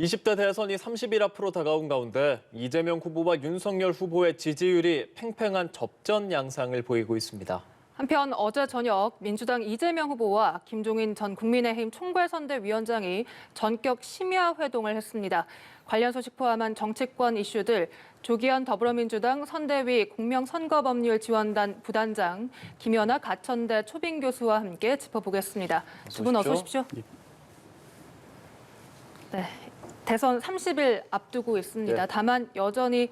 20대 대선이 30일 앞으로 다가온 가운데 이재명 후보와 윤석열 후보의 지지율이 팽팽한 접전 양상을 보이고 있습니다. 한편 어제 저녁 민주당 이재명 후보와 김종인 전 국민의힘 총괄선대위원장이 전격 심야 회동을 했습니다. 관련 소식 포함한 정치권 이슈들 조기현 더불어민주당 선대위 공명선거법률 지원단 부단장 김연아 가천대 초빙 교수와 함께 짚어보겠습니다. 두 분 어서 오십시오. 네, 대선 30일 앞두고 있습니다. 네. 다만 여전히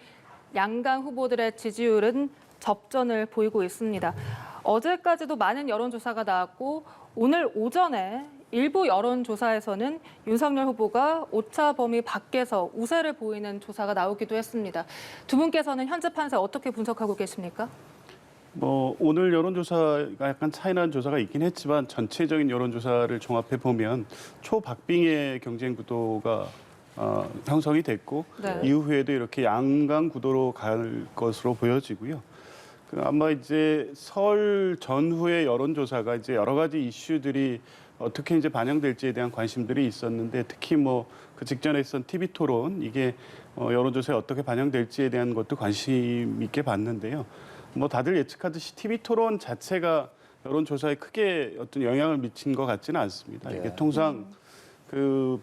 양강 후보들의 지지율은 접전을 보이고 있습니다. 어제까지도 많은 여론조사가 나왔고 오늘 오전에 일부 여론조사에서는 윤석열 후보가 오차 범위 밖에서 우세를 보이는 조사가 나오기도 했습니다. 두 분께서는 현재 판세 어떻게 분석하고 계십니까? 오늘 여론조사가 약간 차이나는 조사가 있긴 했지만 전체적인 여론조사를 종합해 보면 초박빙의 경쟁 구도가 형성이 됐고 네. 이후에도 이렇게 양강 구도로 갈 것으로 보여지고요. 아마 이제 설 전후의 여론조사가 이제 여러 가지 이슈들이 어떻게 이제 반영될지에 대한 관심들이 있었는데 특히 그 직전에 있었던 TV 토론 이게 여론조사에 어떻게 반영될지에 대한 것도 관심 있게 봤는데요. 다들 예측하듯이 TV 토론 자체가 여론조사에 크게 어떤 영향을 미친 것 같지는 않습니다. 이게 통상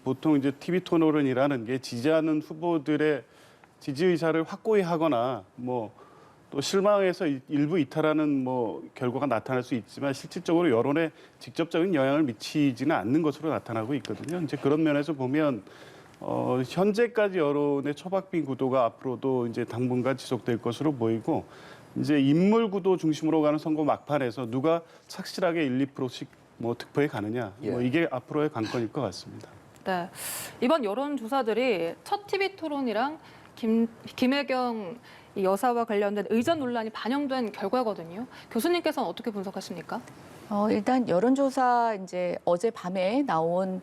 보통 이제 TV 토론이라는 게 지지하는 후보들의 지지 의사를 확고히 하거나 또 실망해서 일부 이탈하는 결과가 나타날 수 있지만 실질적으로 여론에 직접적인 영향을 미치지는 않는 것으로 나타나고 있거든요. 이제 그런 면에서 보면 현재까지 여론의 초박빙 구도가 앞으로도 이제 당분간 지속될 것으로 보이고 이제 인물 구도 중심으로 가는 선거 막판에서 누가 착실하게 1, 2%씩 득표해 가느냐 이게 앞으로의 관건일 것 같습니다. 네, 이번 여론조사들이 첫 TV 토론이랑 김혜경 여사와 관련된 의전 논란이 반영된 결과거든요. 교수님께서는 어떻게 분석하십니까? 일단 여론조사 이제 어젯밤에 나온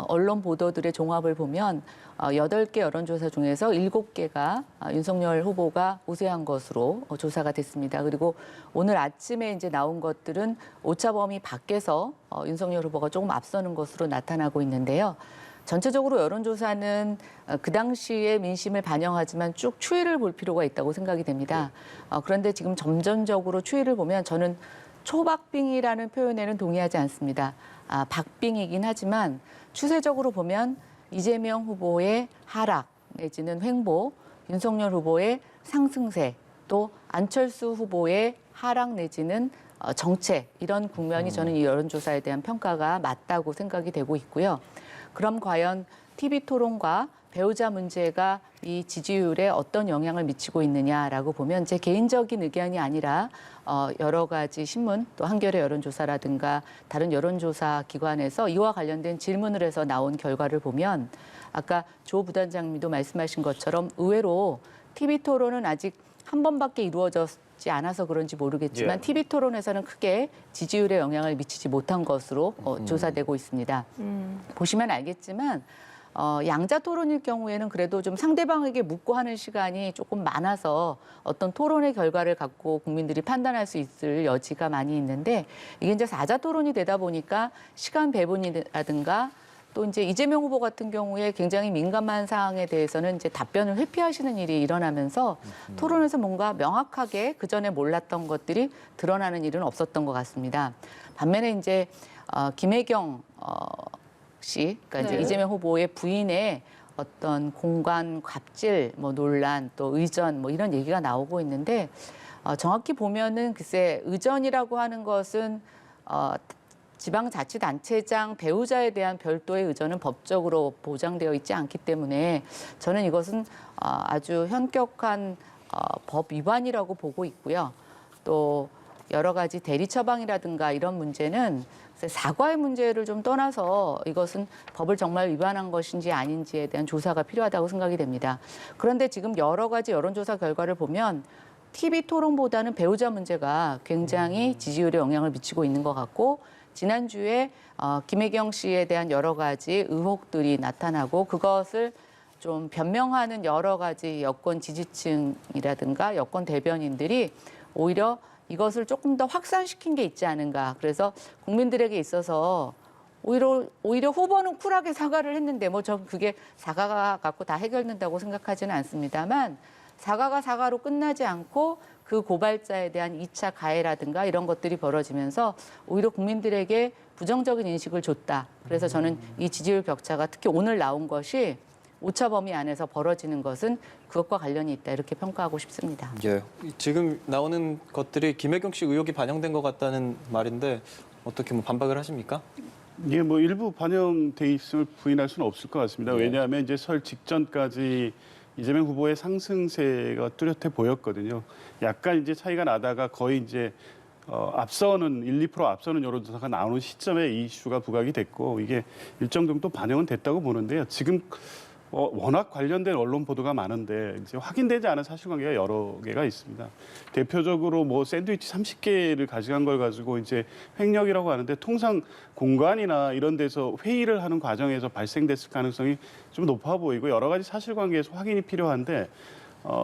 언론 보도들의 종합을 보면 8개 여론조사 중에서 7개가 윤석열 후보가 우세한 것으로 조사가 됐습니다. 그리고 오늘 아침에 이제 나온 것들은 오차 범위 밖에서 윤석열 후보가 조금 앞서는 것으로 나타나고 있는데요. 전체적으로 여론조사는 그 당시의 민심을 반영하지만 쭉 추이를 볼 필요가 있다고 생각이 됩니다. 그런데 지금 점점적으로 추이를 보면 저는 초박빙이라는 표현에는 동의하지 않습니다. 박빙이긴 하지만 추세적으로 보면 이재명 후보의 하락 내지는 횡보, 윤석열 후보의 상승세, 또 안철수 후보의 하락 내지는 정체 이런 국면이 저는 이 여론조사에 대한 평가가 맞다고 생각이 되고 있고요. 그럼 과연 TV 토론과 배우자 문제가 이 지지율에 어떤 영향을 미치고 있느냐라고 보면 제 개인적인 의견이 아니라 여러 가지 신문 또 한겨레 여론조사라든가 다른 여론조사 기관에서 이와 관련된 질문을 해서 나온 결과를 보면 아까 조 부단장님도 말씀하신 것처럼 의외로 TV 토론은 아직 한 번밖에 이루어졌지 않아서 그런지 모르겠지만 TV 토론에서는 크게 지지율에 영향을 미치지 못한 것으로 조사되고 있습니다. 보시면 알겠지만 양자 토론일 경우에는 그래도 좀 상대방에게 묻고 하는 시간이 조금 많아서 어떤 토론의 결과를 갖고 국민들이 판단할 수 있을 여지가 많이 있는데 이게 이제 사자 토론이 되다 보니까 시간 배분이라든가 또 이제 이재명 후보 같은 경우에 굉장히 민감한 사항에 대해서는 이제 답변을 회피하시는 일이 일어나면서 토론에서 뭔가 명확하게 그 전에 몰랐던 것들이 드러나는 일은 없었던 것 같습니다. 반면에 이제 김혜경 씨, 그러니까 이제 이재명 후보의 부인의 어떤 공관 갑질 논란 또 의전 이런 얘기가 나오고 있는데 정확히 보면은 글쎄 의전이라고 하는 것은 지방자치단체장 배우자에 대한 별도의 의전은 법적으로 보장되어 있지 않기 때문에 저는 이것은 아주 현격한 법 위반이라고 보고 있고요. 또 여러 가지 대리 처방이라든가 이런 문제는 사과의 문제를 좀 떠나서 이것은 법을 정말 위반한 것인지 아닌지에 대한 조사가 필요하다고 생각이 됩니다. 그런데 지금 여러 가지 여론조사 결과를 보면 TV 토론보다는 배우자 문제가 굉장히 지지율에 영향을 미치고 있는 것 같고 지난주에 김혜경 씨에 대한 여러 가지 의혹들이 나타나고 그것을 좀 변명하는 여러 가지 여권 지지층이라든가 여권 대변인들이 오히려 이것을 조금 더 확산시킨 게 있지 않은가. 그래서 국민들에게 있어서 오히려 후보는 쿨하게 사과를 했는데 뭐 전 그게 사과가 갖고 다 해결된다고 생각하지는 않습니다만 사과가 사과로 끝나지 않고 그 고발자에 대한 2차 가해라든가 이런 것들이 벌어지면서 오히려 국민들에게 부정적인 인식을 줬다. 그래서 저는 이 지지율 격차가 특히 오늘 나온 것이 오차 범위 안에서 벌어지는 것은 그것과 관련이 있다. 이렇게 평가하고 싶습니다. 예, 지금 나오는 것들이 김혜경 씨 의혹이 반영된 것 같다는 말인데 어떻게 뭐 반박을 하십니까? 이게 뭐 일부 반영돼 있음을 부인할 수는 없을 것 같습니다. 왜냐하면 이제 설 직전까지 이재명 후보의 상승세가 뚜렷해 보였거든요. 약간 이제 차이가 나다가 거의 이제 앞서는 1~2% 앞서는 여론조사가 나오는 시점에 이 이슈가 부각이 됐고 이게 일정 정도 반영은 됐다고 보는데요. 지금 워낙 관련된 언론 보도가 많은데 이제 확인되지 않은 사실관계가 여러 개가 있습니다. 대표적으로 뭐 샌드위치 30개를 가져간 걸 가지고 이제 횡령이라고 하는데 통상 공간이나 이런 데서 회의를 하는 과정에서 발생됐을 가능성이 좀 높아 보이고 여러 가지 사실관계에서 확인이 필요한데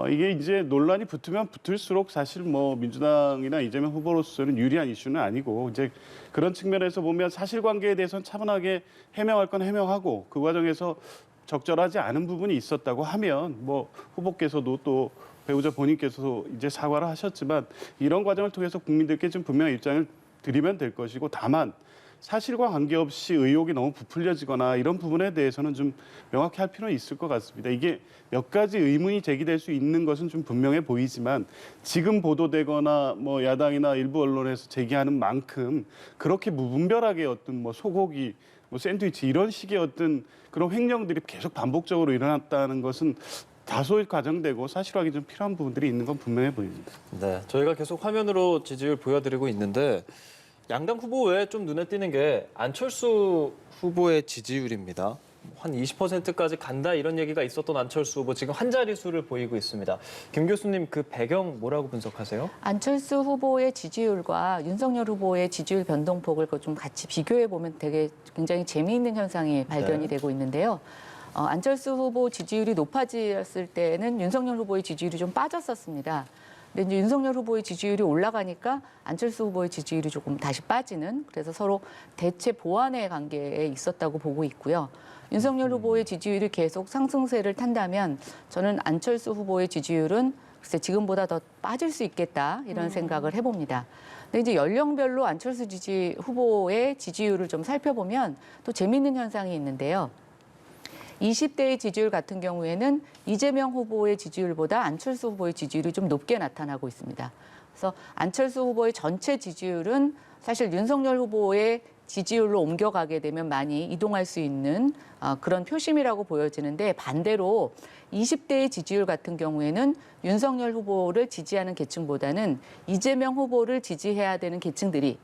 이게 이제 논란이 붙으면 붙을수록 사실 뭐 민주당이나 이재명 후보로서는 유리한 이슈는 아니고 이제 그런 측면에서 보면 사실관계에 대해서는 차분하게 해명할 건 해명하고 그 과정에서 적절하지 않은 부분이 있었다고 하면 뭐 후보께서도 또 배우자 본인께서도 이제 사과를 하셨지만 이런 과정을 통해서 국민들께 좀 분명한 입장을 드리면 될 것이고 다만 사실과 관계없이 의혹이 너무 부풀려지거나 이런 부분에 대해서는 좀 명확히 할 필요는 있을 것 같습니다. 이게 몇 가지 의문이 제기될 수 있는 것은 좀 분명해 보이지만 지금 보도되거나 뭐 야당이나 일부 언론에서 제기하는 만큼 그렇게 무분별하게 어떤 뭐 소고기 뭐 샌드위치 이런 식의 어떤 그런 횡령들이 계속 반복적으로 일어났다는 것은 다소 과장되고 사실화하기 좀 필요한 부분들이 있는 건 분명해 보입니다. 네, 저희가 계속 화면으로 지지율 보여드리고 있는데 양당 후보 외에 좀 눈에 띄는 게 안철수 후보의 지지율입니다. 한 20%까지 간다 이런 얘기가 있었던 안철수 후보 지금 한 자릿수를 보이고 있습니다. 김 교수님 그 배경 뭐라고 분석하세요? 안철수 후보의 지지율과 윤석열 후보의 지지율 변동폭을 좀 같이 비교해 보면 되게 굉장히 재미있는 현상이 발견이 되고 있는데요. 안철수 후보 지지율이 높아졌을 때는 윤석열 후보의 지지율이 좀 빠졌었습니다. 근데 이제 윤석열 후보의 지지율이 올라가니까 안철수 후보의 지지율이 조금 다시 빠지는 그래서 서로 대체 보완의 관계에 있었다고 보고 있고요. 윤석열 후보의 지지율이 계속 상승세를 탄다면 저는 안철수 후보의 지지율은 글쎄 지금보다 더 빠질 수 있겠다 이런 생각을 해봅니다. 근데 이제 연령별로 안철수 후보의 지지율을 좀 살펴보면 또 재미있는 현상이 있는데요. 20대의 지지율 같은 경우에는 이재명 후보의 지지율보다 안철수 후보의 지지율이 좀 높게 나타나고 있습니다. 그래서 안철수 후보의 전체 지지율은 사실 윤석열 후보의 지지율로 옮겨가게 되면 많이 이동할 수 있는 그런 표심이라고 보여지는데 반대로 20대의 지지율 같은 경우에는 윤석열 후보를 지지하는 계층보다는 이재명 후보를 지지해야 되는 계층들이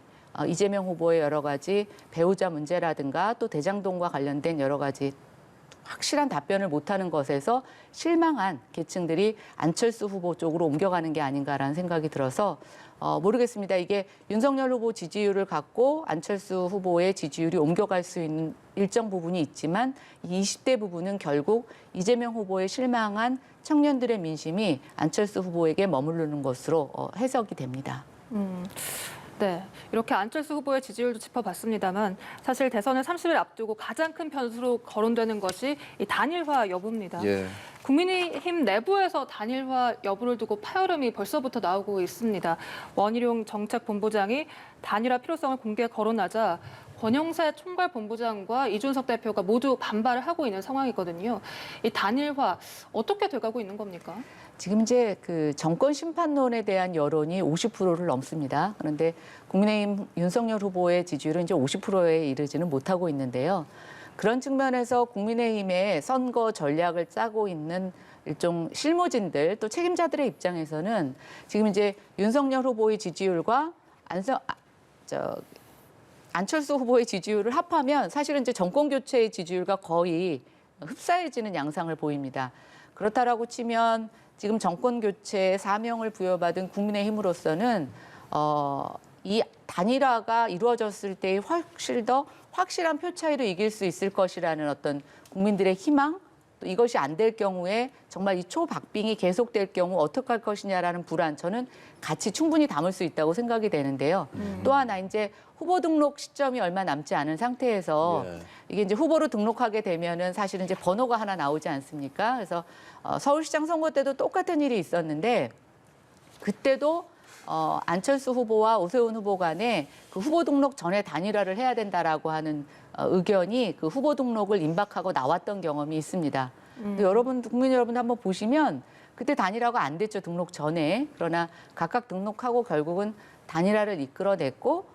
이재명 후보의 여러 가지 배우자 문제라든가 또 대장동과 관련된 여러 가지 확실한 답변을 못하는 것에서 실망한 계층들이 안철수 후보 쪽으로 옮겨가는 게 아닌가라는 생각이 들어서 모르겠습니다. 이게 윤석열 후보 지지율을 갖고 안철수 후보의 지지율이 옮겨갈 수 있는 일정 부분이 있지만 이 20대 부분은 결국 이재명 후보에 실망한 청년들의 민심이 안철수 후보에게 머무르는 것으로 해석이 됩니다. 네, 이렇게 안철수 후보의 지지율도 짚어봤습니다만 사실 대선을 30일 앞두고 가장 큰 변수로 거론되는 것이 이 단일화 여부입니다. 예. 국민의힘 내부에서 단일화 여부를 두고 파열음이 벌써부터 나오고 있습니다. 원희룡 정책본부장이 단일화 필요성을 공개에 거론하자 권영세 총괄본부장과 이준석 대표가 모두 반발을 하고 있는 상황이거든요. 이 단일화 어떻게 돼가고 있는 겁니까? 지금 이제 그 정권 심판론에 대한 여론이 50%를 넘습니다. 그런데 국민의힘 윤석열 후보의 지지율은 이제 50%에 이르지는 못하고 있는데요. 그런 측면에서 국민의힘의 선거 전략을 짜고 있는 일종 실무진들 또 책임자들의 입장에서는 지금 이제 윤석열 후보의 지지율과 안철수 후보의 지지율을 합하면 사실은 이제 정권 교체의 지지율과 거의 흡사해지는 양상을 보입니다. 그렇다라고 치면 지금 정권 교체에 사명을 부여받은 국민의힘으로서는 이 단일화가 이루어졌을 때의 훨씬 더 확실한 표 차이로 이길 수 있을 것이라는 어떤 국민들의 희망 또 이것이 안 될 경우에 정말 이 초박빙이 계속될 경우 어떻게 할 것이냐라는 불안 저는 같이 충분히 담을 수 있다고 생각이 되는데요. 또 하나 이제 후보 등록 시점이 얼마 남지 않은 상태에서 예. 이게 이제 후보로 등록하게 되면은 사실은 이제 번호가 하나 나오지 않습니까? 그래서 서울시장 선거 때도 똑같은 일이 있었는데 그때도 안철수 후보와 오세훈 후보 간에 그 후보 등록 전에 단일화를 해야 된다라고 하는 의견이 그 후보 등록을 임박하고 나왔던 경험이 있습니다. 근데 여러분, 국민 여러분 한번 보시면 그때 단일화가 안 됐죠, 등록 전에. 그러나 각각 등록하고 결국은 단일화를 이끌어냈고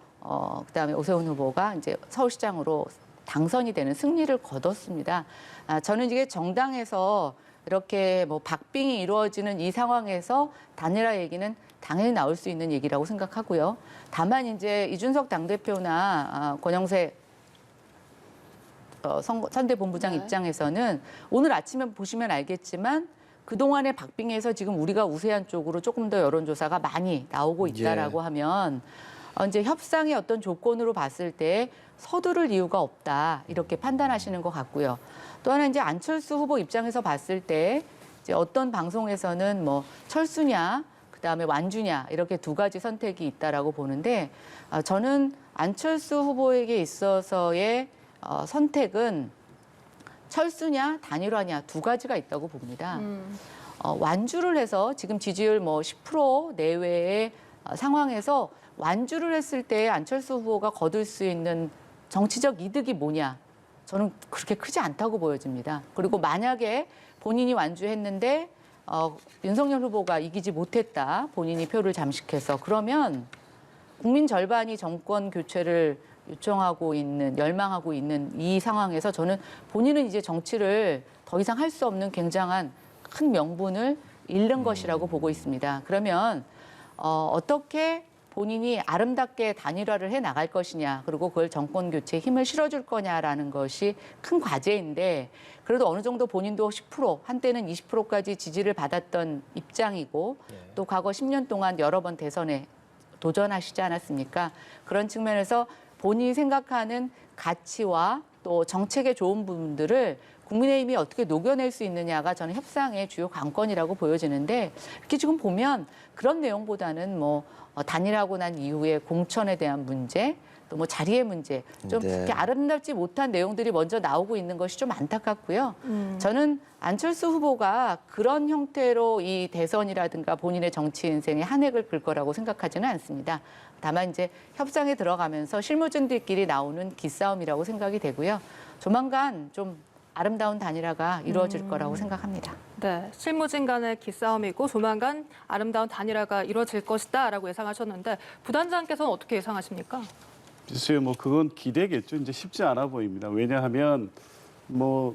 그다음에 오세훈 후보가 이제 서울시장으로 당선이 되는 승리를 거뒀습니다. 저는 이게 정당에서 이렇게 뭐 박빙이 이루어지는 이 상황에서 단일화 얘기는 당연히 나올 수 있는 얘기라고 생각하고요. 다만 이제 이준석 당대표나 권영세 선대본부장 네. 입장에서는 오늘 아침에 보시면 알겠지만 그동안의 박빙에서 지금 우리가 우세한 쪽으로 조금 더 여론조사가 많이 나오고 있다라고 하면 이제 협상의 어떤 조건으로 봤을 때 서두를 이유가 없다 이렇게 판단하시는 것 같고요. 또 하나 이제 안철수 후보 입장에서 봤을 때 이제 어떤 방송에서는 뭐 철수냐 그다음에 완주냐 이렇게 두 가지 선택이 있다라고 보는데 저는 안철수 후보에게 있어서의 선택은 철수냐 단일화냐 두 가지가 있다고 봅니다. 완주를 해서 지금 지지율 뭐 10% 내외의 상황에서 완주를 했을 때 안철수 후보가 거둘 수 있는 정치적 이득이 뭐냐? 저는 그렇게 크지 않다고 보여집니다. 그리고 만약에 본인이 완주했는데 윤석열 후보가 이기지 못했다. 본인이 표를 잠식해서 그러면 국민 절반이 정권 교체를 요청하고 있는, 열망하고 있는 이 상황에서 저는 본인은 이제 정치를 더 이상 할 수 없는 굉장한 큰 명분을 잃는 것이라고 보고 있습니다. 그러면 어떻게 본인이 아름답게 단일화를 해 나갈 것이냐, 그리고 그걸 정권 교체에 힘을 실어줄 거냐라는 것이 큰 과제인데 그래도 어느 정도 본인도 10%, 한때는 20%까지 지지를 받았던 입장이고 또 과거 10년 동안 여러 번 대선에 도전하시지 않았습니까? 그런 측면에서 본인이 생각하는 가치와 또 정책의 좋은 부분들을 국민의힘이 어떻게 녹여낼 수 있느냐가 저는 협상의 주요 관건이라고 보여지는데 이렇게 지금 보면 그런 내용보다는 뭐 단일하고 난 이후에 공천에 대한 문제 또 뭐 자리의 문제 좀 그렇게 아름답지 못한 내용들이 먼저 나오고 있는 것이 좀 안타깝고요. 저는 안철수 후보가 그런 형태로 이 대선이라든가 본인의 정치 인생에 한획을 끌 거라고 생각하지는 않습니다. 다만 이제 협상에 들어가면서 실무진들끼리 나오는 기싸움이라고 생각이 되고요. 조만간 좀 아름다운 단일화가 이루어질 거라고 생각합니다. 네, 실무진 간의 기싸움이고 조만간 아름다운 단일화가 이루어질 것이다라고 예상하셨는데 부단장께서는 어떻게 예상하십니까? 글쎄요, 뭐 그건 기대겠죠. 이제 쉽지 않아 보입니다. 왜냐하면 뭐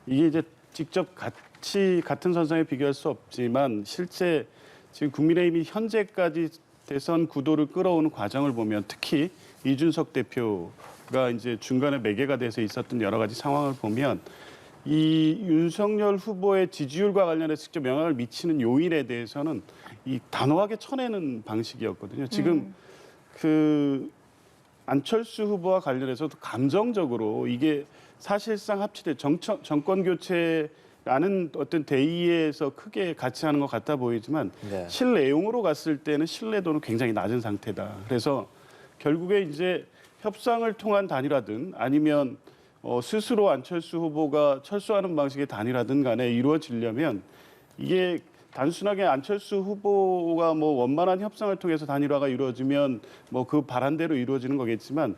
이게 이제 직접 같은 선상에 비교할 수 없지만 실제 지금 국민의힘이 현재까지 대선 구도를 끌어오는 과정을 보면 특히 이준석 대표가 이제 중간에 매개가 돼서 있었던 여러 가지 상황을 보면 이 윤석열 후보의 지지율과 관련해서 직접 영향을 미치는 요인에 대해서는 이 단호하게 쳐내는 방식이었거든요. 지금 그 안철수 후보와 관련해서도 감정적으로 이게 사실상 합치되 정권 교체라는 어떤 대의에서 크게 같이 하는 것 같아 보이지만 네. 실내용으로 갔을 때는 신뢰도는 굉장히 낮은 상태다. 그래서 결국에 이제 협상을 통한 단일화든 아니면 스스로 안철수 후보가 철수하는 방식의 단일화든 간에 이루어지려면 이게 단순하게 안철수 후보가 뭐 원만한 협상을 통해서 단일화가 이루어지면 뭐 그 바란대로 이루어지는 거겠지만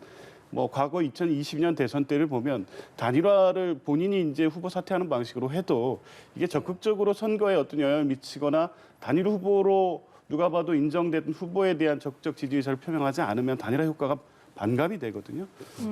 뭐 과거 2020년 대선 때를 보면 단일화를 본인이 이제 후보 사퇴하는 방식으로 해도 이게 적극적으로 선거에 어떤 영향을 미치거나 단일 후보로 누가 봐도 인정된 후보에 대한 적극적 지지 의사를 표명하지 않으면 단일화 효과가 반감이 되거든요.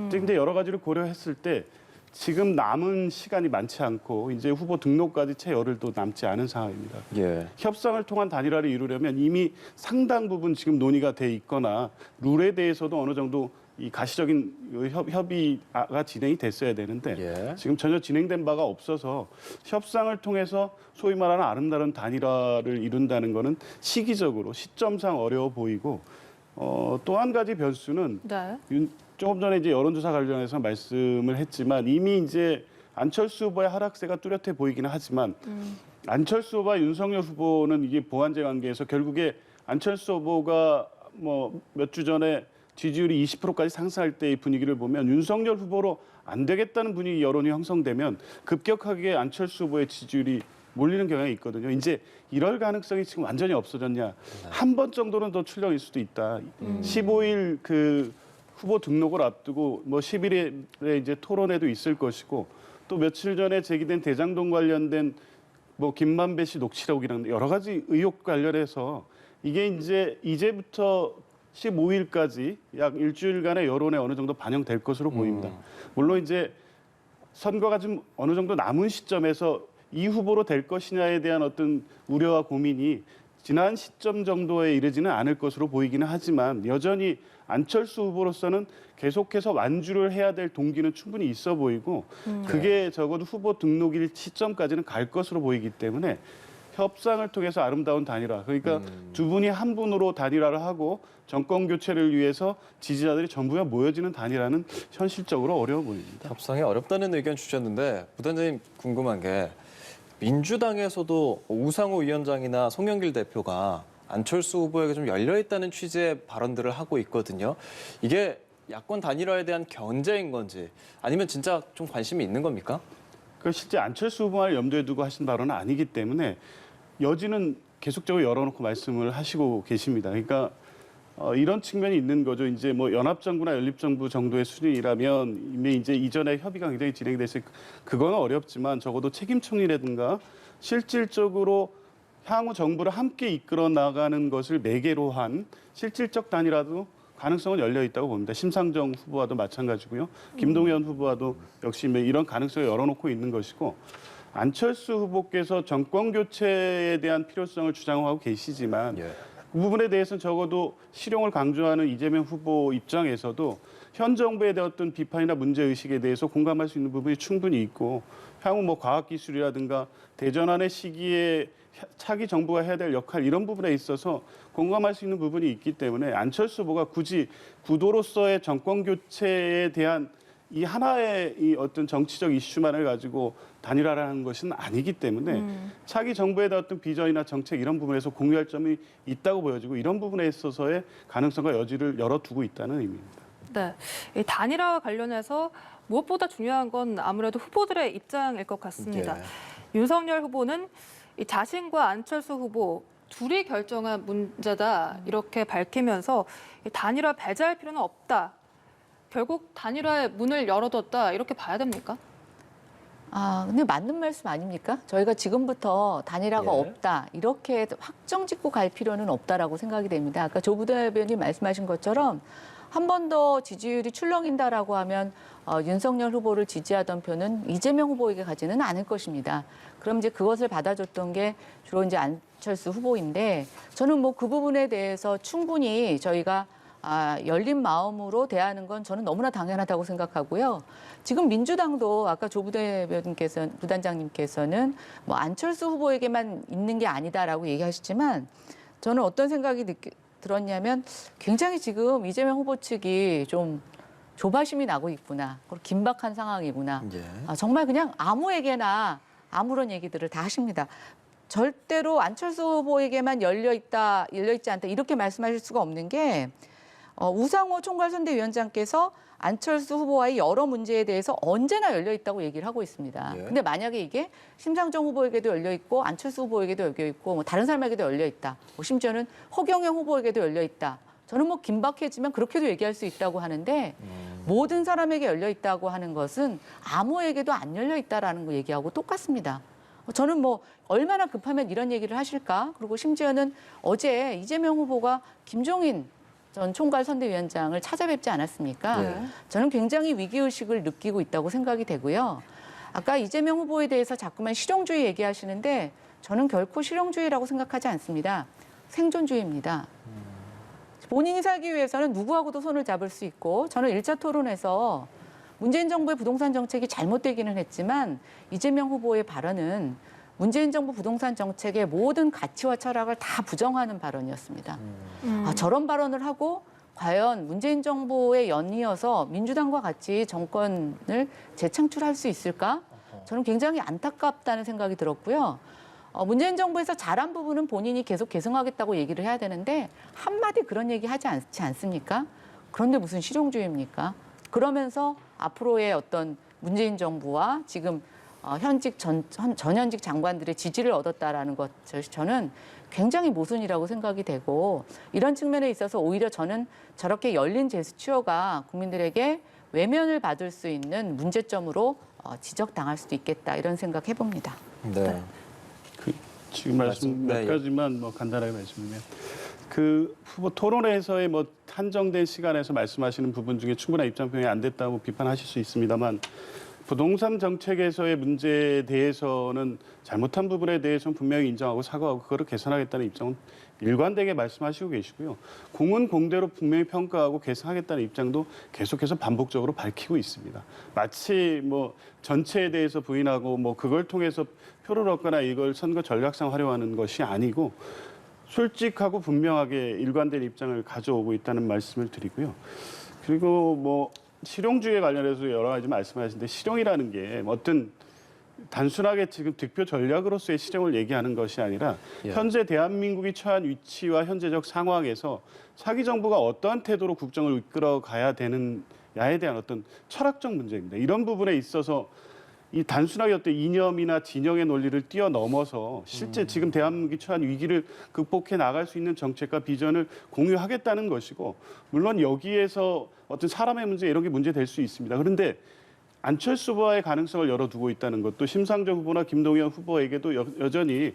근데 여러 가지를 고려했을 때 지금 남은 시간이 많지 않고 이제 후보 등록까지 채 열흘도 남지 않은 상황입니다. 예. 협상을 통한 단일화를 이루려면 이미 상당 부분 지금 논의가 돼 있거나 룰에 대해서도 어느 정도 이 가시적인 협의가 진행이 됐어야 되는데 예. 지금 전혀 진행된 바가 없어서 협상을 통해서 소위 말하는 아름다운 단일화를 이룬다는 거는 시기적으로 시점상 어려워 보이고 또 한 가지 변수는 네. 조금 전에 이제 여론조사 관련해서 말씀을 했지만 이미 이제 안철수 후보의 하락세가 뚜렷해 보이기는 하지만 안철수 후보와 윤석열 후보는 이게 보완제 관계에서 결국에 안철수 후보가 뭐 몇 주 전에 지지율이 20%까지 상승할 때의 분위기를 보면 윤석열 후보로 안 되겠다는 분위기 여론이 형성되면 급격하게 안철수 후보의 지지율이 몰리는 경향이 있거든요. 이제 이럴 가능성이 지금 완전히 없어졌냐. 한 번 정도는 더 출렁일 수도 있다. 15일 그 후보 등록을 앞두고 뭐 10일에 이제 토론회도 있을 것이고 또 며칠 전에 제기된 대장동 관련된 뭐 김만배 씨 녹취록이랑 여러 가지 의혹 관련해서 이게 이제부터 15일까지 약 일주일간의 여론에 어느 정도 반영될 것으로 보입니다. 물론 이제 선거가 좀 어느 정도 남은 시점에서 이 후보로 될 것이냐에 대한 어떤 우려와 고민이 지난 시점 정도에 이르지는 않을 것으로 보이기는 하지만 여전히 안철수 후보로서는 계속해서 완주를 해야 될 동기는 충분히 있어 보이고 그게 적어도 후보 등록일 시점까지는 갈 것으로 보이기 때문에 협상을 통해서 아름다운 단일화. 그러니까 두 분이 한 분으로 단일화를 하고 정권 교체를 위해서 지지자들이 전부가 모여지는 단일화는 현실적으로 어려워 보입니다. 협상이 어렵다는 의견 주셨는데 부단장님 궁금한 게 민주당에서도 우상호 위원장이나 송영길 대표가 안철수 후보에게 좀 열려있다는 취지의 발언들을 하고 있거든요. 이게 야권 단일화에 대한 견제인 건지 아니면 진짜 좀 관심이 있는 겁니까? 그 실제 안철수 후보를 염두에 두고 하신 발언은 아니기 때문에 여지는 계속적으로 열어놓고 말씀을 하시고 계십니다. 그러니까 이런 측면이 있는 거죠. 이제 뭐 연합정부나 연립정부 정도의 수준이라면 이미 이제 이전에 협의가 굉장히 진행이 돼서 그거는 어렵지만 적어도 책임총리라든가 실질적으로 향후 정부를 함께 이끌어 나가는 것을 매개로 한 실질적 단일화도 가능성은 열려 있다고 봅니다. 심상정 후보와도 마찬가지고요. 김동연 후보와도 역시 이런 가능성을 열어놓고 있는 것이고 안철수 후보께서 정권 교체에 대한 필요성을 주장하고 계시지만 그 부분에 대해서는 적어도 실용을 강조하는 이재명 후보 입장에서도 현 정부에 대한 어떤 비판이나 문제의식에 대해서 공감할 수 있는 부분이 충분히 있고 향후 뭐 과학기술이라든가 대전환의 시기에 차기 정부가 해야 될 역할 이런 부분에 있어서 공감할 수 있는 부분이 있기 때문에 안철수 후보가 굳이 구도로서의 정권 교체에 대한 이 하나의 이 어떤 정치적 이슈만을 가지고 단일화를 하는 것은 아니기 때문에 차기 정부에 대한 어떤 비전이나 정책 이런 부분에서 공유할 점이 있다고 보여지고 이런 부분에 있어서의 가능성과 여지를 열어두고 있다는 의미입니다. 네, 이 단일화와 관련해서 무엇보다 중요한 건 아무래도 후보들의 입장일 것 같습니다. 윤석열 후보는 이 자신과 안철수 후보 둘이 결정한 문제다 이렇게 밝히면서 이 단일화 배제할 필요는 없다. 결국 단일화의 문을 열어뒀다 이렇게 봐야 됩니까? 근데 맞는 말씀 아닙니까? 저희가 지금부터 단일화가 예. 없다 이렇게 확정 짓고 갈 필요는 없다라고 생각이 됩니다. 아까 조 부대변인 말씀하신 것처럼 한 번 더 지지율이 출렁인다라고 하면 윤석열 후보를 지지하던 표는 이재명 후보에게 가지는 않을 것입니다. 그럼 이제 그것을 받아줬던 게 주로 이제 안철수 후보인데 저는 뭐 그 부분에 대해서 충분히 저희가 열린 마음으로 대하는 건 저는 너무나 당연하다고 생각하고요. 지금 민주당도 아까 조 부단장님께서는 뭐 안철수 후보에게만 있는 게 아니다라고 얘기하시지만 저는 어떤 생각이 들었냐면 굉장히 지금 이재명 후보 측이 좀 조바심이 나고 있구나. 그리고 긴박한 상황이구나. 정말 그냥 아무에게나 아무런 얘기들을 다 하십니다. 절대로 안철수 후보에게만 열려있지 않다 이렇게 말씀하실 수가 없는 게 우상호 총괄선대위원장께서 안철수 후보와의 여러 문제에 대해서 언제나 열려있다고 얘기를 하고 있습니다. 근데 만약에 이게 심상정 후보에게도 열려있고 안철수 후보에게도 열려있고 뭐 다른 사람에게도 열려있다. 뭐 심지어는 허경영 후보에게도 열려있다. 저는 뭐 긴박해지면 그렇게도 얘기할 수 있다고 하는데 모든 사람에게 열려있다고 하는 것은 아무에게도 안 열려있다라는 거 얘기하고 똑같습니다. 저는 뭐 얼마나 급하면 이런 얘기를 하실까? 그리고 심지어는 어제 이재명 후보가 김종인 전 총괄선대위원장을 찾아뵙지 않았습니까? 저는 굉장히 위기의식을 느끼고 있다고 생각이 되고요. 아까 이재명 후보에 대해서 자꾸만 실용주의 얘기하시는데 저는 결코 실용주의라고 생각하지 않습니다. 생존주의입니다. 본인이 살기 위해서는 누구하고도 손을 잡을 수 있고 저는 1차 토론에서 문재인 정부의 부동산 정책이 잘못되기는 했지만 이재명 후보의 발언은 문재인 정부 부동산 정책의 모든 가치와 철학을 다 부정하는 발언이었습니다. 저런 발언을 하고 과연 문재인 정부에 연이어서 민주당과 같이 정권을 재창출할 수 있을까? 저는 굉장히 안타깝다는 생각이 들었고요. 문재인 정부에서 잘한 부분은 본인이 계속 계승하겠다고 얘기를 해야 되는데 한마디 그런 얘기 하지 않지 않습니까? 그런데 무슨 실용주의입니까? 그러면서 앞으로의 어떤 문재인 정부와 지금 전현직 장관들의 지지를 얻었다라는 것, 저는 굉장히 모순이라고 생각이 되고 이런 측면에 있어서 오히려 저는 저렇게 열린 제스처가 국민들에게 외면을 받을 수 있는 문제점으로 지적당할 수도 있겠다 이런 생각 해봅니다. 네. 지금 말씀 몇 네, 예. 가지만 뭐 간단하게 말씀드리면 그 후보 토론회에서의 뭐 한정된 시간에서 말씀하시는 부분 중에 충분한 입장 표현이 안 됐다고 비판하실 수 있습니다만 부동산 정책에서의 문제에 대해서는 잘못한 부분에 대해서는 분명히 인정하고 사과하고 그거를 개선하겠다는 입장은 일관되게 말씀하시고 계시고요. 공은 공대로 분명히 평가하고 개선하겠다는 입장도 계속해서 반복적으로 밝히고 있습니다. 마치 뭐 전체에 대해서 부인하고 뭐 그걸 통해서 표를 얻거나 이걸 선거 전략상 활용하는 것이 아니고 솔직하고 분명하게 일관된 입장을 가져오고 있다는 말씀을 드리고요. 그리고 뭐 실용주의에 관련해서 여러 가지 말씀하시는데 실용이라는 게 어떤 단순하게 지금 득표 전략으로서의 실용을 얘기하는 것이 아니라 예. 현재 대한민국이 처한 위치와 현재적 상황에서 차기 정부가 어떠한 태도로 국정을 이끌어 가야 되느냐에 대한 어떤 철학적 문제입니다. 이런 부분에 있어서 이 단순하게 어떤 이념이나 진영의 논리를 뛰어넘어서 실제 지금 대한민국이 처한 위기를 극복해 나갈 수 있는 정책과 비전을 공유하겠다는 것이고 물론 여기에서 어떤 사람의 문제 이런 게 문제될 수 있습니다. 그런데 안철수 후보와의 가능성을 열어두고 있다는 것도 심상정 후보나 김동연 후보에게도 여전히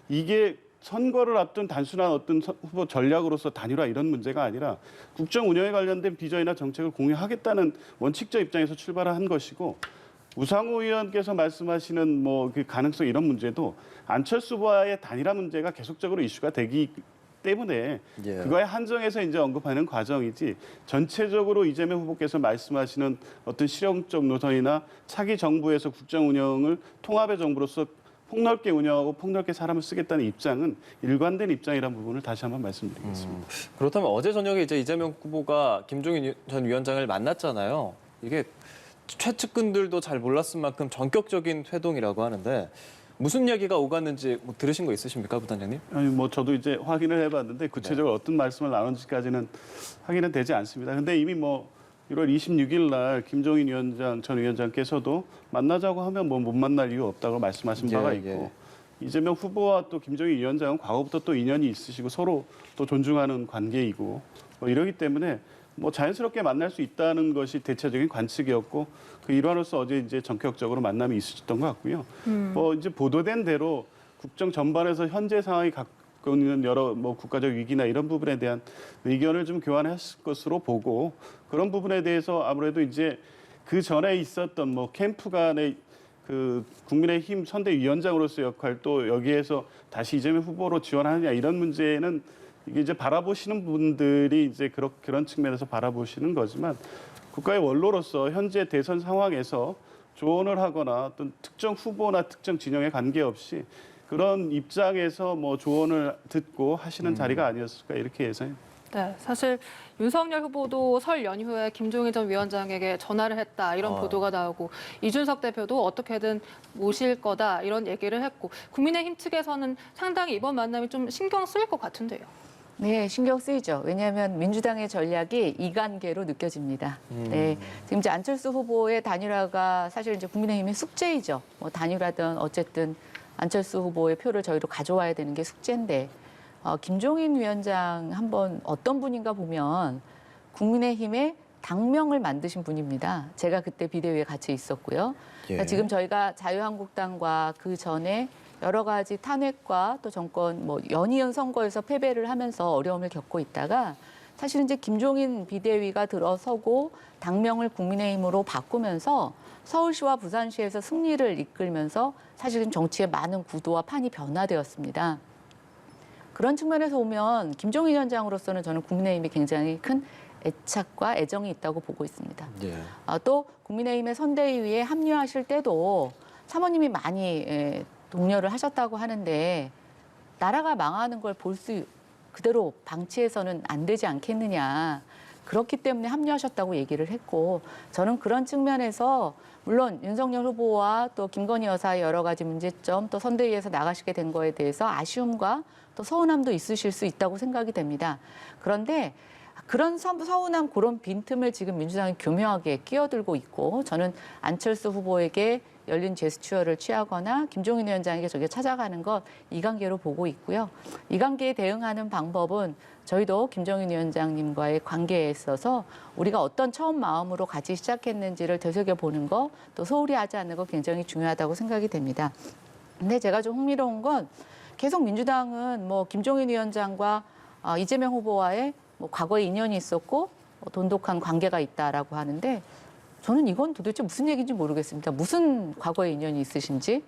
이게 선거를 앞둔 단순한 어떤 후보 전략으로서 단일화 이런 문제가 아니라 국정 운영에 관련된 비전이나 정책을 공유하겠다는 원칙적 입장에서 출발을 한 것이고 우상호 의원께서 말씀하시는 뭐 그 가능성 이런 문제도 안철수 후보와의 단일화 문제가 계속적으로 이슈가 되기 때문에 예. 그거에 한정해서 이제 언급하는 과정이지 전체적으로 이재명 후보께서 말씀하시는 어떤 실용적 노선이나 차기 정부에서 국정 운영을 통합의 정부로서 폭넓게 운영하고 폭넓게 사람을 쓰겠다는 입장은 일관된 입장이라는 부분을 다시 한번 말씀드리겠습니다. 그렇다면 어제 저녁에 이제 이재명 후보가 김종인 전 위원장을 만났잖아요. 이게 최측근들도 잘 몰랐을 만큼 전격적인 회동이라고 하는데 무슨 이야기가 오갔는지 뭐 들으신 거 있으십니까, 부단장님? 아니 뭐 저도 이제 확인을 해봤는데 구체적으로 어떤 말씀을 나눴는지까지는 확인은 되지 않습니다. 근데 이미 뭐 1월 26일 날 김종인 위원장 전 위원장께서도 만나자고 하면 뭐 못 만날 이유 없다고 말씀하신 바가 예, 있고 이재명 후보와 또 김종인 위원장은 과거부터 또 인연이 있으시고 서로 또 존중하는 관계이고 뭐 이러기 때문에 뭐 자연스럽게 만날 수 있다는 것이 대체적인 관측이었고 그 일환으로서 어제 이제 전격적으로 만남이 있으셨던 것 같고요. 뭐 이제 보도된 대로 국정 전반에서 현재 상황이 갖고 있는 여러 뭐 국가적 위기나 이런 부분에 대한 의견을 좀 교환했을 것으로 보고 그런 부분에 대해서 아무래도 이제 그 전에 있었던 뭐 캠프 간의 그 국민의힘 선대위원장으로서 역할 또 여기에서 다시 이재명 후보로 지원하느냐 이런 문제는 이게 이제 바라보시는 분들이 이제 그런 측면에서 바라보시는 거지만 국가의 원로로서 현재 대선 상황에서 조언을 하거나 어떤 특정 후보나 특정 진영에 관계없이 그런 입장에서 뭐 조언을 듣고 하시는 자리가 아니었을까 이렇게 예상합니다. 네, 사실 윤석열 후보도 설 연휴에 김종인 전 위원장에게 전화를 했다 이런 보도가 나오고 이준석 대표도 어떻게든 모실 거다 이런 얘기를 했고 국민의힘 측에서는 상당히 이번 만남이 좀 신경 쓰일 것 같은데요. 네, 신경 쓰이죠. 왜냐하면 민주당의 전략이 이관계로 느껴집니다. 네, 지금 이제 안철수 후보의 단일화가 사실 이제 국민의힘의 숙제이죠. 뭐 단일화든 어쨌든 안철수 후보의 표를 저희로 가져와야 되는 게 숙제인데 김종인 위원장 한번 어떤 분인가 보면 국민의힘의 당명을 만드신 분입니다. 제가 그때 비대위에 같이 있었고요. 그러니까 지금 저희가 자유한국당과 그 전에 여러 가지 탄핵과 또 정권 뭐 연이은 선거에서 패배를 하면서 어려움을 겪고 있다가 사실은 이제 김종인 비대위가 들어서고 당명을 국민의힘으로 바꾸면서 서울시와 부산시에서 승리를 이끌면서 사실은 정치의 많은 구도와 판이 변화되었습니다. 그런 측면에서 보면 김종인 위원장으로서는 저는 국민의힘에 굉장히 큰 애착과 애정이 있다고 보고 있습니다. 예. 또 국민의힘의 선대위에 합류하실 때도 사모님이 많이 독려를 하셨다고 하는데 나라가 망하는 걸 볼 수 그대로 방치해서는 안 되지 않겠느냐. 그렇기 때문에 합류하셨다고 얘기를 했고 저는 그런 측면에서 물론 윤석열 후보와 또 김건희 여사의 여러 가지 문제점 또 선대위에서 나가시게 된 거에 대해서 아쉬움과 또 서운함도 있으실 수 있다고 생각이 됩니다. 그런데 그런 서운함 그런 빈틈을 지금 민주당이 교묘하게 끼어들고 있고 저는 안철수 후보에게 열린 제스처를 취하거나 김종인 위원장에게 저게 찾아가는 것 이관계로 보고 있고요. 이관계에 대응하는 방법은 저희도 김종인 위원장님과의 관계에 있어서 우리가 어떤 처음 마음으로 같이 시작했는지를 되새겨보는 거 또 소홀히 하지 않는 거 굉장히 중요하다고 생각이 됩니다. 근데 제가 좀 흥미로운 건 계속 민주당은 뭐 김종인 위원장과 이재명 후보와의 뭐 과거에 인연이 있었고 돈독한 관계가 있다라고 하는데 저는 이건 도대체 무슨 얘기인지 모르겠습니다. 무슨 과거에 인연이 있으신지.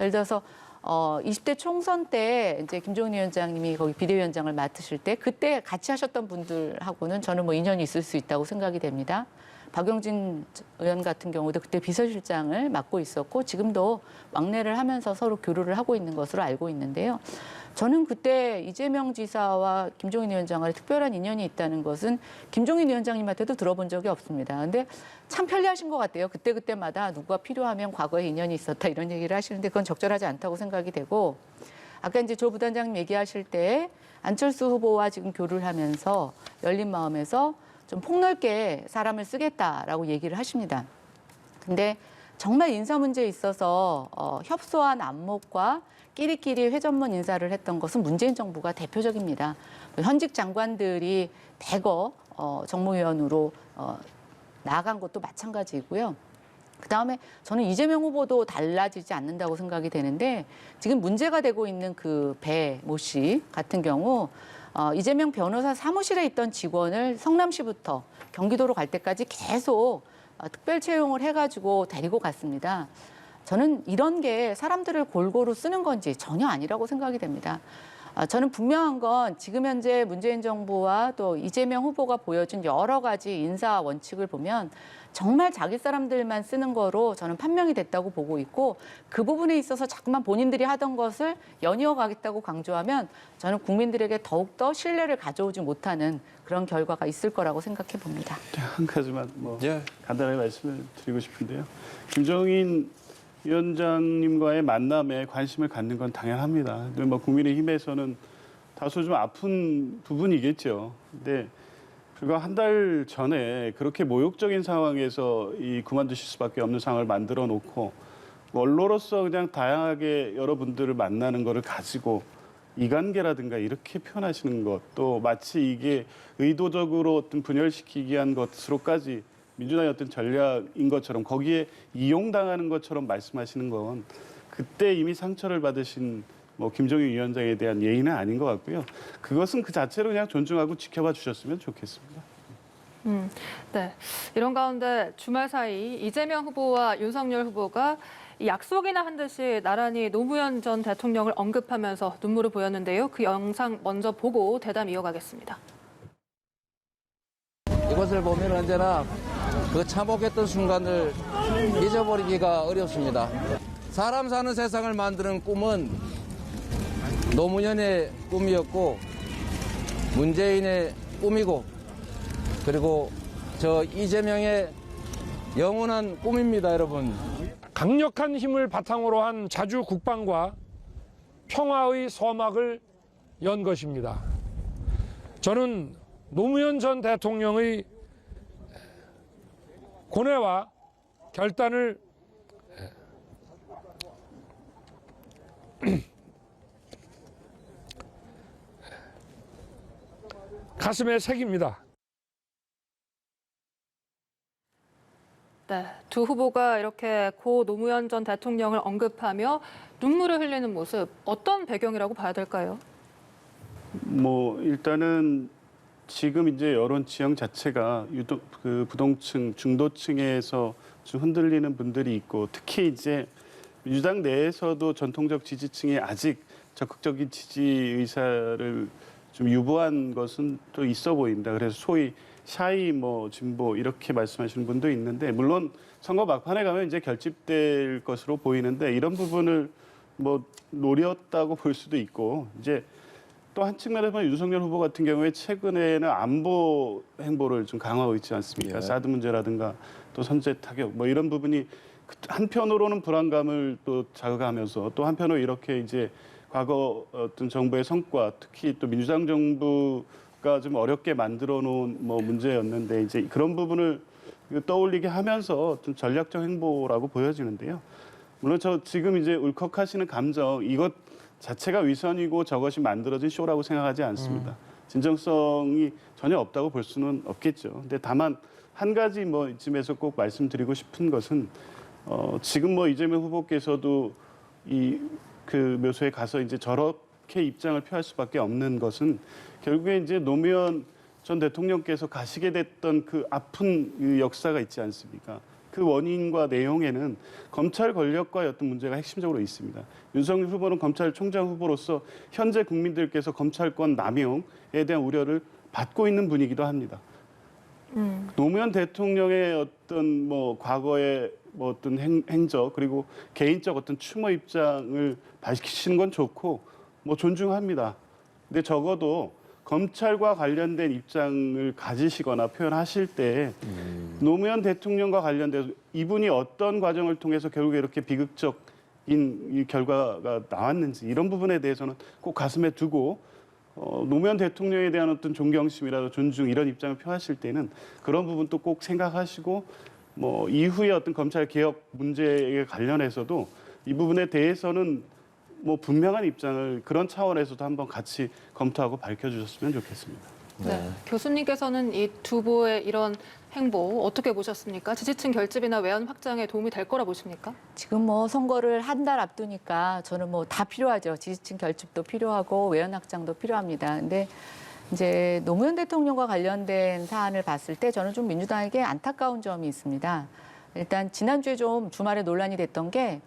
예를 들어서 20대 총선 때 이제 김종인 위원장님이 거기 비대위원장을 맡으실 때 그때 같이 하셨던 분들하고는 저는 뭐 인연이 있을 수 있다고 생각이 됩니다. 박용진 의원 같은 경우도 그때 비서실장을 맡고 있었고 지금도 왕래를 하면서 서로 교류를 하고 있는 것으로 알고 있는데요. 저는 그때 이재명 지사와 김종인 위원장과의 특별한 인연이 있다는 것은 김종인 위원장님한테도 들어본 적이 없습니다. 근데 참 편리하신 것 같아요. 그때마다 누가 필요하면 과거에 인연이 있었다 이런 얘기를 하시는데 그건 적절하지 않다고 생각이 되고 아까 이제 조 부단장님 얘기하실 때 안철수 후보와 지금 교류를 하면서 열린 마음에서 좀 폭넓게 사람을 쓰겠다라고 얘기를 하십니다. 근데 정말 인사 문제에 있어서 협소한 안목과 끼리끼리 회전문 인사를 했던 것은 문재인 정부가 대표적입니다. 현직 장관들이 대거 정무위원으로 나아간 것도 마찬가지이고요. 그다음에 저는 이재명 후보도 달라지지 않는다고 생각이 되는데 지금 문제가 되고 있는 그 배 모 씨 같은 경우 이재명 변호사 사무실에 있던 직원을 성남시부터 경기도로 갈 때까지 계속 특별 채용을 해가지고 데리고 갔습니다. 저는 이런 게 사람들을 골고루 쓰는 건지 전혀 아니라고 생각이 됩니다. 저는 분명한 건 지금 현재 문재인 정부와 또 이재명 후보가 보여준 여러 가지 인사 원칙을 보면 정말 자기 사람들만 쓰는 거로 저는 판명이 됐다고 보고 있고 그 부분에 있어서 자꾸만 본인들이 하던 것을 연이어 가겠다고 강조하면 저는 국민들에게 더욱더 신뢰를 가져오지 못하는 그런 결과가 있을 거라고 생각해 봅니다. 한 가지만 간단하게 말씀을 드리고 싶은데요. 김종인 위원장님과의 만남에 관심을 갖는 건 당연합니다. 뭐 국민의힘에서는 다소 좀 아픈 부분이겠죠. 근데 불과 한 달 전에 그렇게 모욕적인 상황에서 그만두실 수밖에 없는 상황을 만들어 놓고 원로로서 그냥 다양하게 여러분들을 만나는 거를 가지고 이관계라든가 이렇게 표현하시는 것, 또 마치 이게 의도적으로 어떤 분열시키기 위한 것으로까지 민주당의 어떤 전략인 것처럼 거기에 이용당하는 것처럼 말씀하시는 건 그때 이미 상처를 받으신 뭐 김종인 위원장에 대한 예의는 아닌 것 같고요. 그것은 그 자체로 그냥 존중하고 지켜봐 주셨으면 좋겠습니다. 네. 이런 가운데 주말 사이 이재명 후보와 윤석열 후보가 약속이나 한 듯이 나란히 노무현 전 대통령을 언급하면서 눈물을 보였는데요. 그 영상 먼저 보고 대담 이어가겠습니다. 이것을 보면 언제나 그 참혹했던 순간을 잊어버리기가 어렵습니다. 사람 사는 세상을 만드는 꿈은 노무현의 꿈이었고 문재인의 꿈이고 그리고 저 이재명의 영원한 꿈입니다, 여러분. 강력한 힘을 바탕으로 한 자주 국방과 평화의 서막을 연 것입니다. 저는 노무현 전 대통령의 고뇌와 결단을 가슴에 새깁니다. 네, 두 후보가 이렇게 고 노무현 전 대통령을 언급하며 눈물을 흘리는 모습, 어떤 배경이라고 봐야 될까요? 뭐 일단은 지금 이제 여론 지형 자체가 유독 그 부동층, 중도층에서 좀 흔들리는 분들이 있고 특히 이제 민주당 내에서도 전통적 지지층이 아직 적극적인 지지 의사를 좀 유보한 것은 또 있어 보입니다. 그래서 소위 샤이 뭐 진보 이렇게 말씀하시는 분도 있는데 물론 선거 막판에 가면 이제 결집될 것으로 보이는데 이런 부분을 뭐 노렸다고 볼 수도 있고 이제 또 한 측면에서 보면 윤석열 후보 같은 경우에 최근에는 안보 행보를 좀 강화하고 있지 않습니까? 예. 사드 문제라든가 또 선제 타격 뭐 이런 부분이 한편으로는 불안감을 또 자극하면서 또 한편으로 이렇게 이제 과거 어떤 정부의 성과, 특히 또 민주당 정부가 좀 어렵게 만들어 놓은 뭐 문제였는데 이제 그런 부분을 떠올리게 하면서 좀 전략적 행보라고 보여지는데요. 물론 저 지금 이제 울컥하시는 감정 이것 자체가 위선이고 저것이 만들어진 쇼라고 생각하지 않습니다. 진정성이 전혀 없다고 볼 수는 없겠죠. 근데 다만 한 가지 뭐 이쯤에서 꼭 말씀드리고 싶은 것은 지금 뭐 이재명 후보께서도 이 그 묘소에 가서 이제 저렇게 입장을 표할 수밖에 없는 것은 결국에 이제 노무현 전 대통령께서 가시게 됐던 그 아픈 그 역사가 있지 않습니까? 그 원인과 내용에는 검찰 권력과의 어떤 문제가 핵심적으로 있습니다. 윤석열 후보는 검찰총장 후보로서 현재 국민들께서 검찰권 남용에 대한 우려를 받고 있는 분이기도 합니다. 노무현 대통령의 어떤 뭐 과거의 뭐 어떤 행적 그리고 개인적 어떤 추모 입장을 밝히시는 건 좋고 뭐 존중합니다. 근데 적어도 검찰과 관련된 입장을 가지시거나 표현하실 때 노무현 대통령과 관련돼서 이분이 어떤 과정을 통해서 결국에 이렇게 비극적인 이 결과가 나왔는지 이런 부분에 대해서는 꼭 가슴에 두고 노무현 대통령에 대한 어떤 존경심이라도 존중 이런 입장을 표하실 때는 그런 부분도 꼭 생각하시고 뭐 이후에 어떤 검찰 개혁 문제에 관련해서도 이 부분에 대해서는 뭐 분명한 입장을 그런 차원에서도 한번 같이 검토하고 밝혀주셨으면 좋겠습니다. 네. 교수님께서는 이 두 후보의 이런 행보 어떻게 보셨습니까? 지지층 결집이나 외연 확장에 도움이 될 거라 보십니까? 지금 뭐 선거를 한 달 앞두니까 저는 뭐 다 필요하죠. 지지층 결집도 필요하고 외연 확장도 필요합니다. 근데 이제 노무현 대통령과 관련된 사안을 봤을 때 저는 좀 민주당에게 안타까운 점이 있습니다. 일단 지난주에 좀 주말에 논란이 됐던 게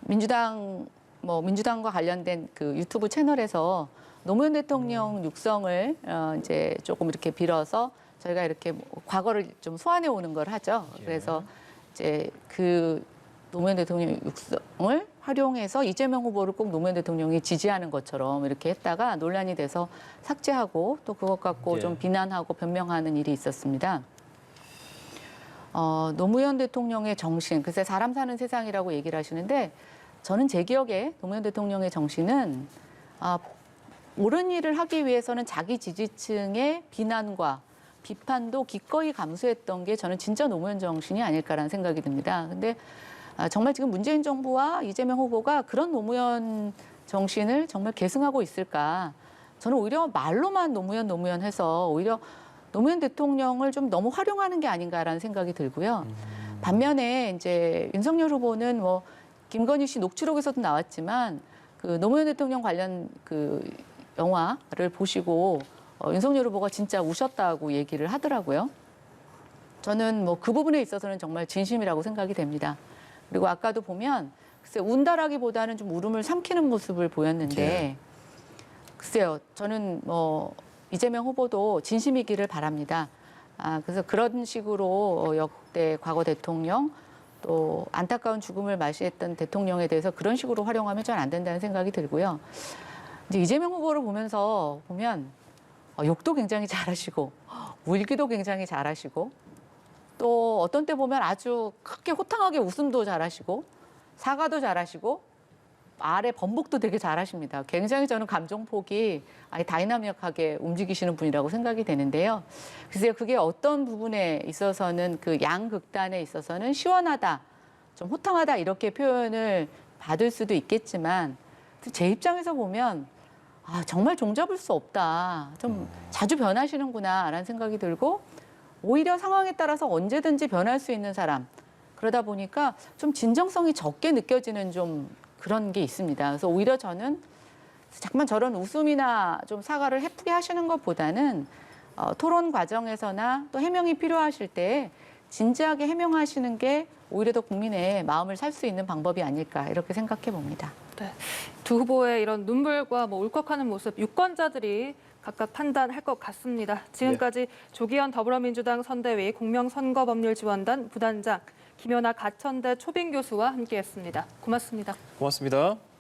민주당과 관련된 그 유튜브 채널에서 노무현 대통령 육성을 이제 조금 이렇게 빌어서 저희가 이렇게 뭐 과거를 좀 소환해 오는 걸 하죠. 그래서 이제 그 노무현 대통령 육성을 활용해서 이재명 후보를 꼭 노무현 대통령이 지지하는 것처럼 이렇게 했다가 논란이 돼서 삭제하고 또 그것 갖고 좀 비난하고 변명하는 일이 있었습니다. 노무현 대통령의 정신, 글쎄 사람 사는 세상이라고 얘기를 하시는데 저는 제 기억에 노무현 대통령의 정신은 옳은 일을 하기 위해서는 자기 지지층의 비난과 비판도 기꺼이 감수했던 게 저는 진짜 노무현 정신이 아닐까라는 생각이 듭니다. 근데 정말 지금 문재인 정부와 이재명 후보가 그런 노무현 정신을 정말 계승하고 있을까? 저는 오히려 말로만 노무현 해서 오히려 노무현 대통령을 좀 너무 활용하는 게 아닌가라는 생각이 들고요. 반면에 이제 윤석열 후보는 뭐 김건희 씨 녹취록에서도 나왔지만 그 노무현 대통령 관련 그 영화를 보시고 윤석열 후보가 진짜 우셨다고 얘기를 하더라고요. 저는 뭐 그 부분에 있어서는 정말 진심이라고 생각이 됩니다. 그리고 아까도 보면 글쎄 운다라기보다는 좀 울음을 삼키는 모습을 보였는데 글쎄요, 저는 뭐 이재명 후보도 진심이기를 바랍니다. 그래서 그런 식으로 역대 과거 대통령 또 안타까운 죽음을 맞이했던 대통령에 대해서 그런 식으로 활용하면 전 안 된다는 생각이 들고요. 이제 이재명 후보를 보면 욕도 굉장히 잘하시고 울기도 굉장히 잘하시고 또 어떤 때 보면 아주 크게 호탕하게 웃음도 잘하시고 사과도 잘하시고 말의 번복도 되게 잘하십니다. 굉장히 저는 감정폭이 다이나믹하게 움직이시는 분이라고 생각이 되는데요. 글쎄요, 그게 어떤 부분에 있어서는 그 양극단에 있어서는 시원하다, 좀 호탕하다 이렇게 표현을 받을 수도 있겠지만 제 입장에서 보면 정말 종잡을 수 없다. 좀 자주 변하시는구나라는 생각이 들고 오히려 상황에 따라서 언제든지 변할 수 있는 사람. 그러다 보니까 좀 진정성이 적게 느껴지는 좀 그런 게 있습니다. 그래서 오히려 저는 자꾸만 저런 웃음이나 좀 사과를 해프게 하시는 것보다는 토론 과정에서나 또 해명이 필요하실 때 진지하게 해명하시는 게 오히려 더 국민의 마음을 살 수 있는 방법이 아닐까 이렇게 생각해 봅니다. 네. 두 후보의 이런 눈물과 울컥하는 모습 유권자들이 각각 판단할 것 같습니다. 지금까지 조기현 더불어민주당 선대위 공명선거법률지원단 부단장 김연아 가천대 초빙 교수와 함께했습니다. 고맙습니다. 고맙습니다.